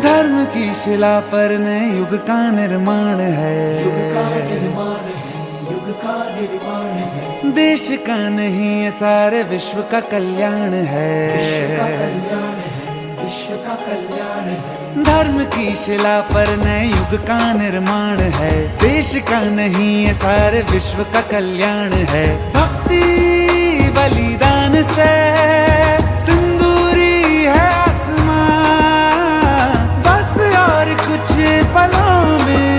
धर्म की शिला पर नए युग का निर्माण है, युग का निर्माण है। देश का नहीं ये सारे विश्व का कल्याण है, विश्व का कल्याण है। धर्म की शिला पर नए युग का निर्माण है, देश का नहीं ये सारे विश्व का कल्याण है। भक्ति बलिदान से सिंदूरी है आसमां, बस और कुछ पलों में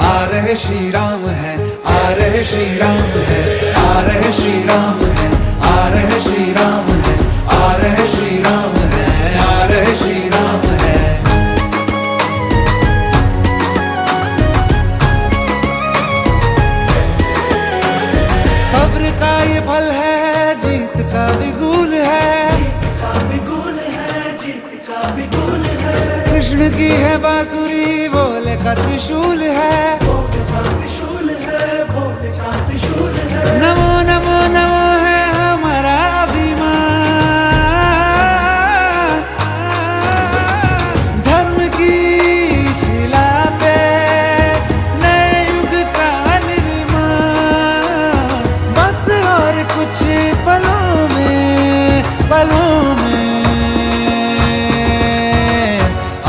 आ रहे श्री राम है, आ रहे श्री राम है, आ रहे श्री राम है, आ रहे श्री राम है, आ रहे श्री राम है, आ रहे श्री राम है। सब्र का ये फल है, जीत का बिगुल है, कृष्ण की है बांसुरी, भोले का त्रिशूल है। नमो नमो नमो है हमारा अभिमान, धर्म की शिला पे नए युग का निर्माण, बस और कुछ पलों में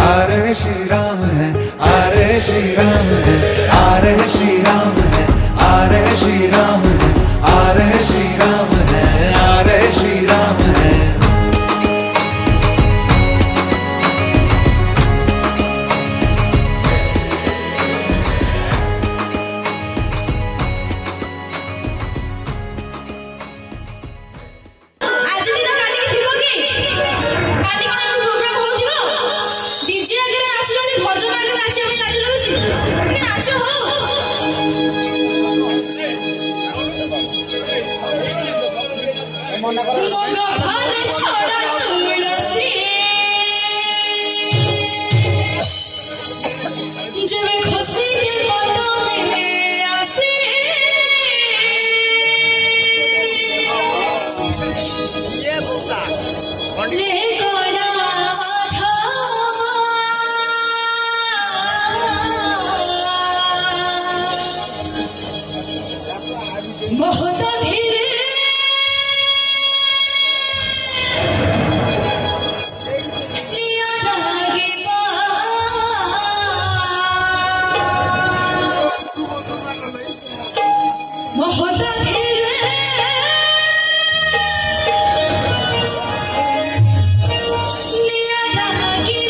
आ रहे श्री राम है, आ रहे श्री राम है, आ रहे श्री राम है, आ रहे श्री राम है, आ रहे श्री राम है, आ रहे श्री राम है। ଆଜି ଦିନ କାଲିକି ଥିବ କି? କାଲି କଣ ଏମିତି ପ୍ରୋଗ୍ରାମ ହଉଥିବ? ଡିଜେ ଆଗରେ ନାଚୁଛନ୍ତି, ଭଜନ ଆଗରେ ନାଚିବା ପାଇଁ ଲାଜ ଲାଗୁଛି। ଟିକେ ନାଚ ହଉ। ମଗ ଭାରେ ଛଡ଼ା ତୁଳସୀ, ଯେବେ ଖୁସି ମନ ମେ ଆସେ, ले गोला माथा बहुत धीरे लिया लागे बहुत धीरे लिया लागे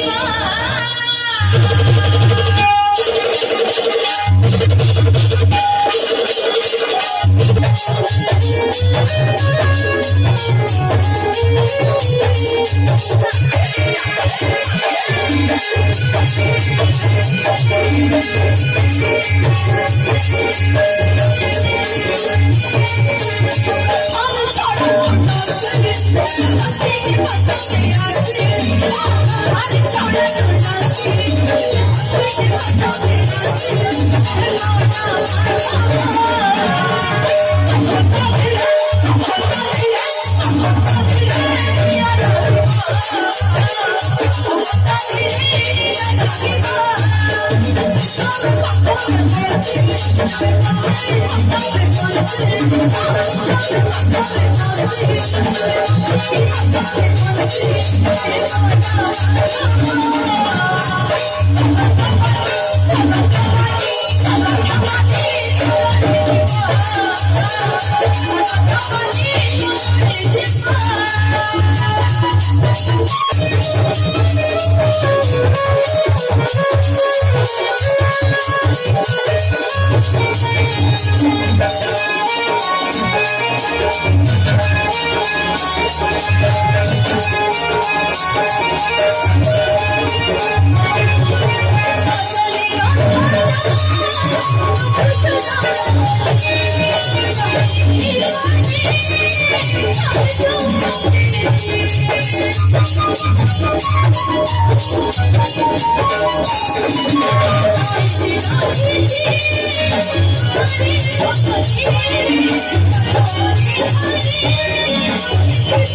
It's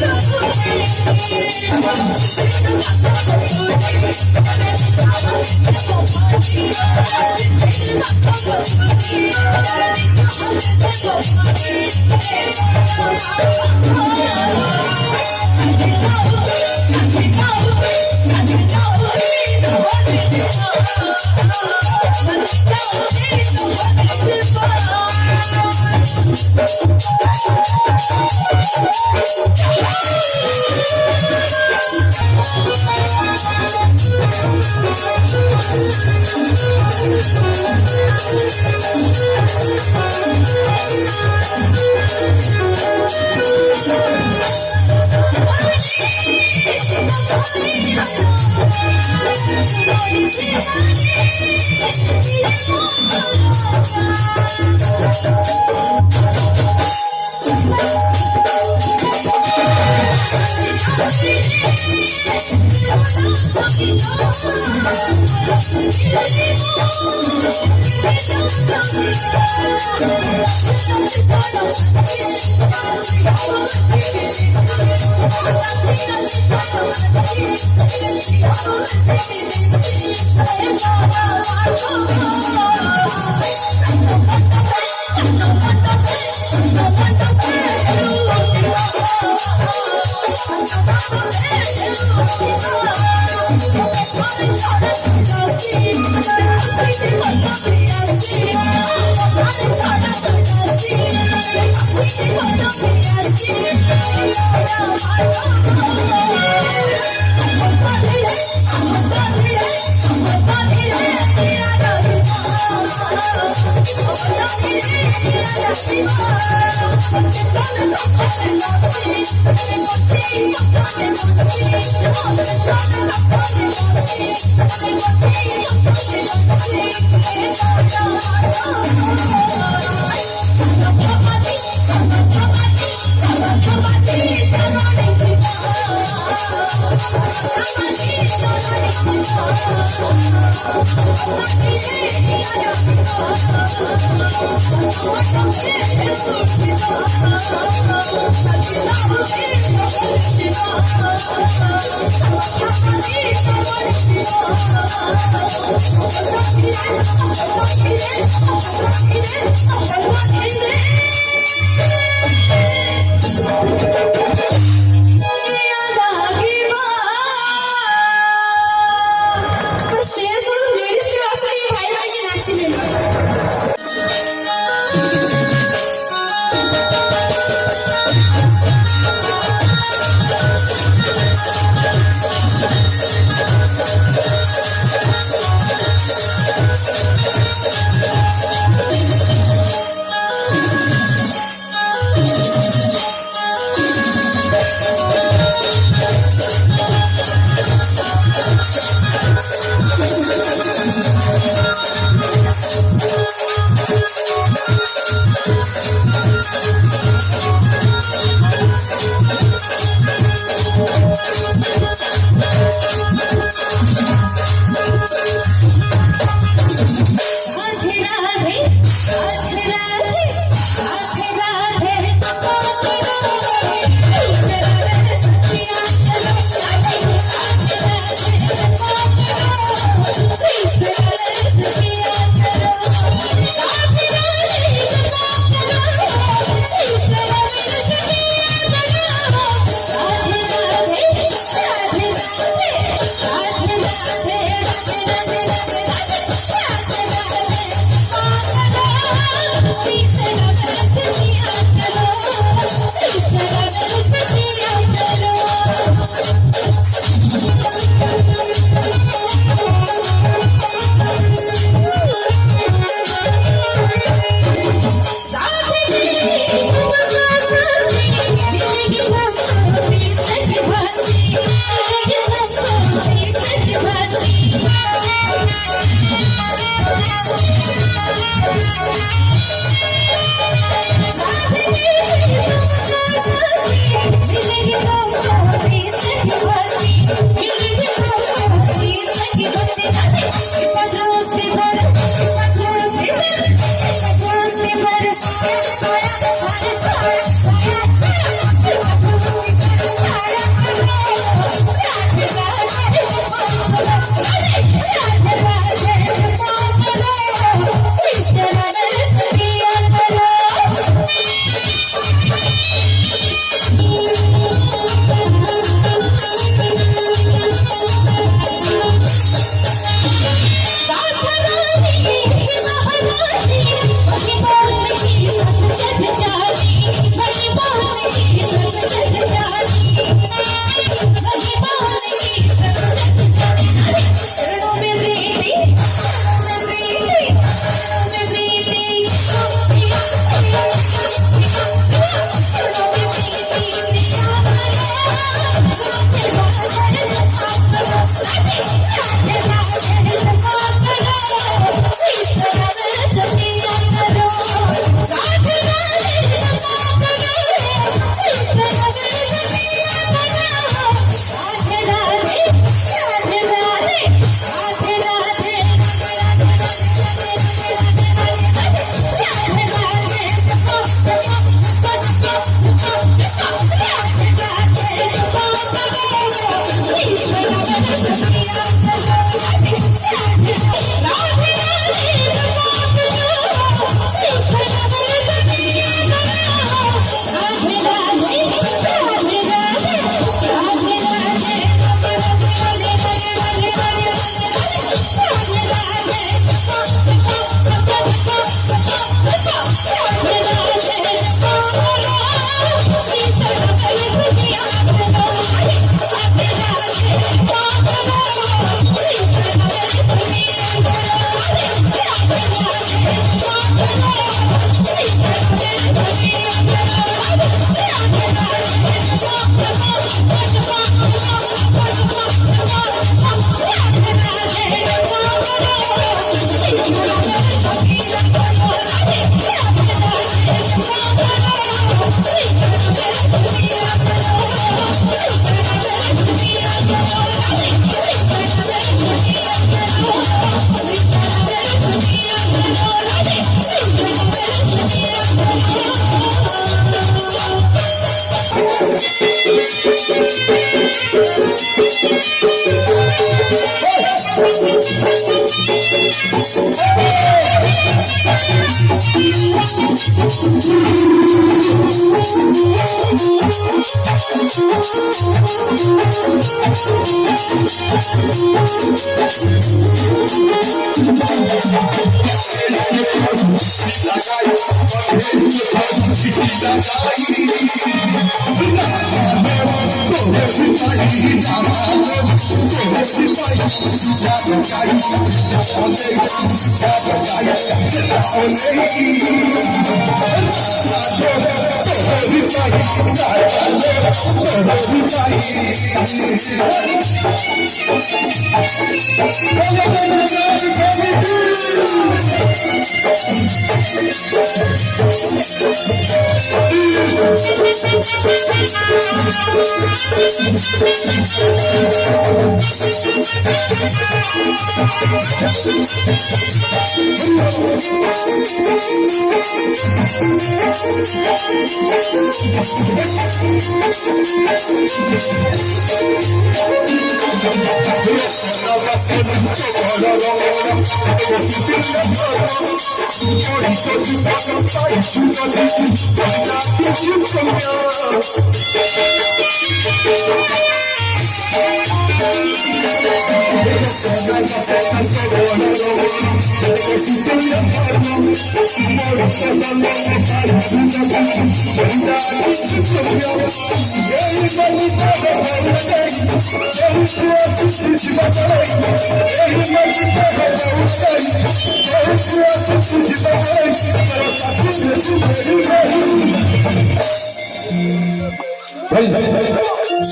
भाई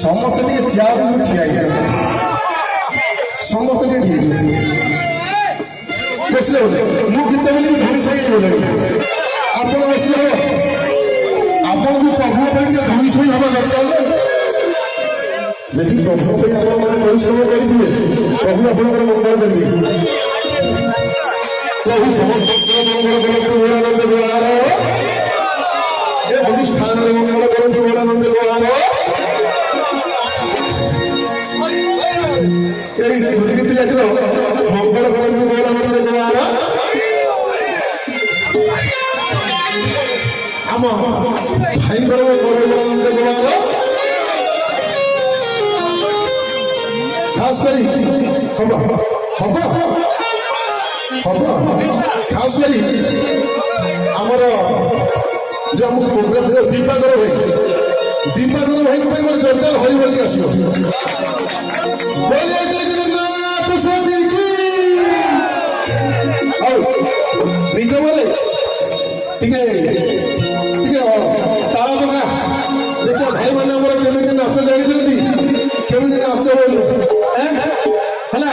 समस्त चेयर ठिया समस्त बसले मुझे धनी सही बोले आप बसले आपको प्रभु धनी सही हवा दरकार जी प्रभु परिश्रम करेंगे प्रभु आपंकर मंगल करेंगे प्रभु समस्त अनुष्ठान मंगल करते बोलानंद पिलाटी मंगल करते बोलानंद द्वारा आम भाई बोलानंद द्वारा खास करी हम हम हम खास करी आमर जो आम प्रोग्राम दीपाकर भाई जोरदार हरि बोली आसो निज बोले ताला पका देखिए भाई मैंने केमी नाच जानी बोलो ହେଲା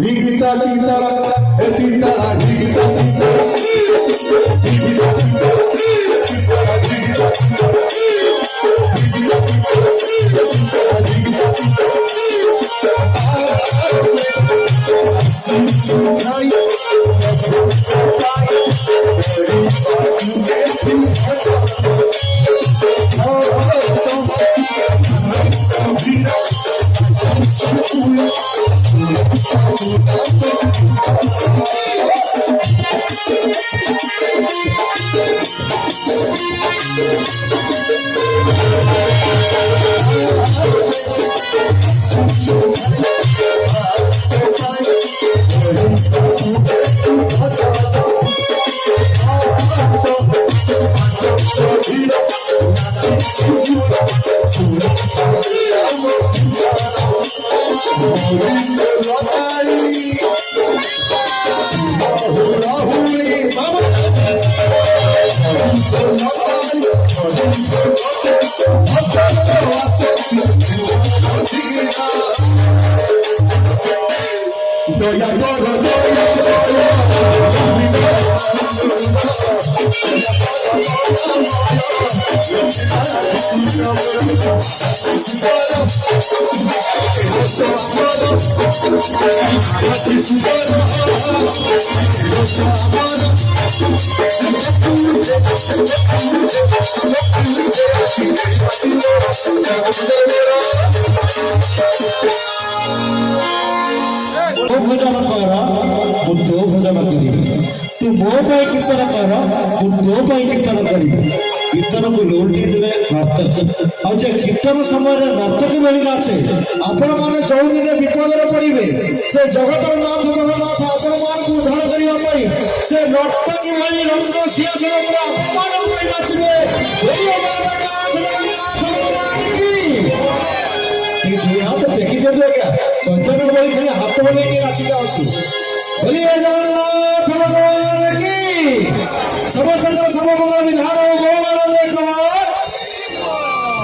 ରିଗିତା ତିତାଳା ଏ ତିତାଳା ରିଗିତା भोजन कर बुद्ध भोजन करी तू मो कीर्तन कर बुद्ध कीर्तन करी कीर्तन को लौटी देवे नर्तक और कीर्तन समय नर्तक मिली नाचे आपण मैंने जो दिन विपद पड़े से जगतर नाथ जगन्नाथ आपण मान को उद्धार करने से नर्तकी भाई रंग सिंहासन अपमान कर नाचे हाथ देखी देते क्या चैतन्य बड़ी खाली हाथ बोले कि नाची जाऊँ बोलिए जगन्नाथ भगवान की समस्त सब मंगल विधान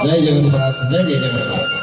जय जगन्नाथ जय जय जगन्नाथ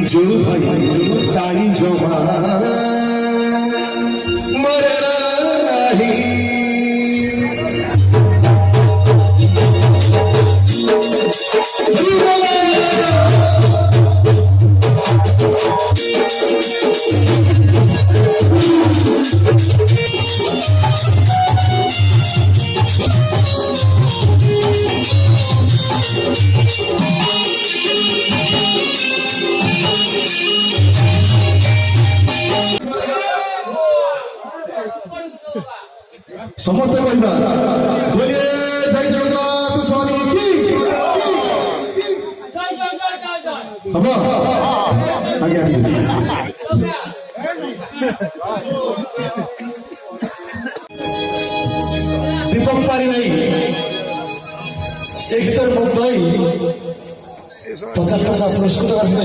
जो भाई ताई जमा मरे नहीं समस्त कहना बोलिए जय जगन्नाथ स्वामी की हम आगे दीपक पारी भाई एक गीतर मुक्त होई 50 पुरस्कृत करते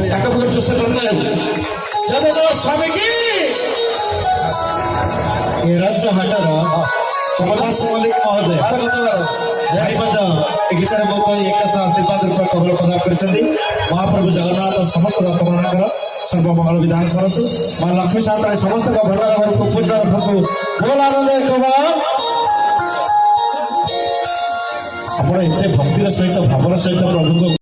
टाका पकड़ चुसे करता है जय जगन्नाथ स्वामी की ये राज्य हाटर कमलदास मल्लिक महोदय गीतार मुक्त एक आशीर्वाद रूप कमल प्रदान कर महाप्रभु जगन्नाथ समस्त भक्तमान सर्वमंगल विधान करतु माँ लक्ष्मी शांता समस्त भंडार घर को पुण्य रखतु बोल आनंद आप भक्तिर सहित भावर सहित प्रभु को